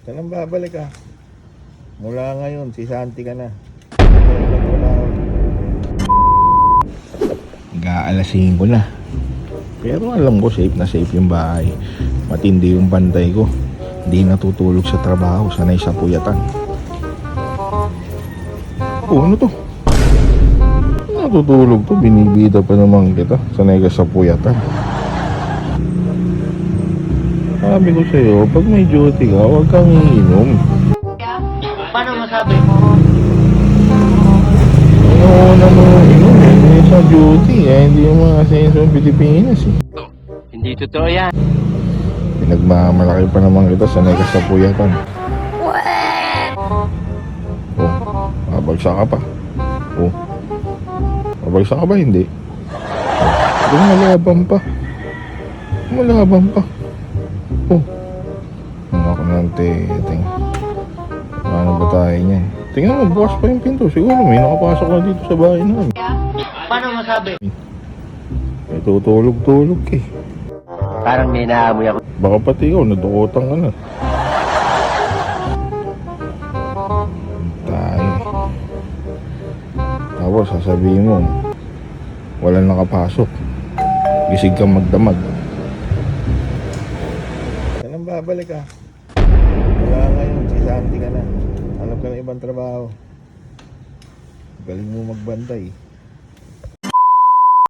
Kailan babalik ah? Mula ngayon, si Santi ka na. Gaalasin ko na. Pero alam ko safe na safe yung bahay. Matindi yung bantay ko. Hindi natutulog sa trabaho, sanay sa puyatan. Oh, ano to? Natutulog to, binibida pa naman kita. Sanay ka sa puyatan. Sabi ko sa'yo, pag may duty ka, huwag kang iinom. Paano masabi mo? Una mo inom eh, hindi sa duty eh. Hindi yung mga senso ng Pilipinas eh. Hindi totoo yan. Pinagmamalaki pa naman kita, sanay ka sa puyatan. Oh, babagsak ka pa. Oh, babagsak ka ba? Hindi. Oh, malabang pa. Malabang pa. Oh, ako ng teteng. Ano ba tayo niyan? Tingnan mo, bukas pa yung pinto. Siguro may nakapasok na dito sa bahay namin. Paano masabi? May tutulog-tulog eh. Parang may naamoy ako. Baka pati ikaw, nadukutan ka na. Tayo. Tapos sasabihin mo, walang nakapasok. Gisig kang magdamag. Kailan babalik ah? Wala ngayon, si Santi ka na. Hanap ka ng ibang trabaho. Galing mo magbantay.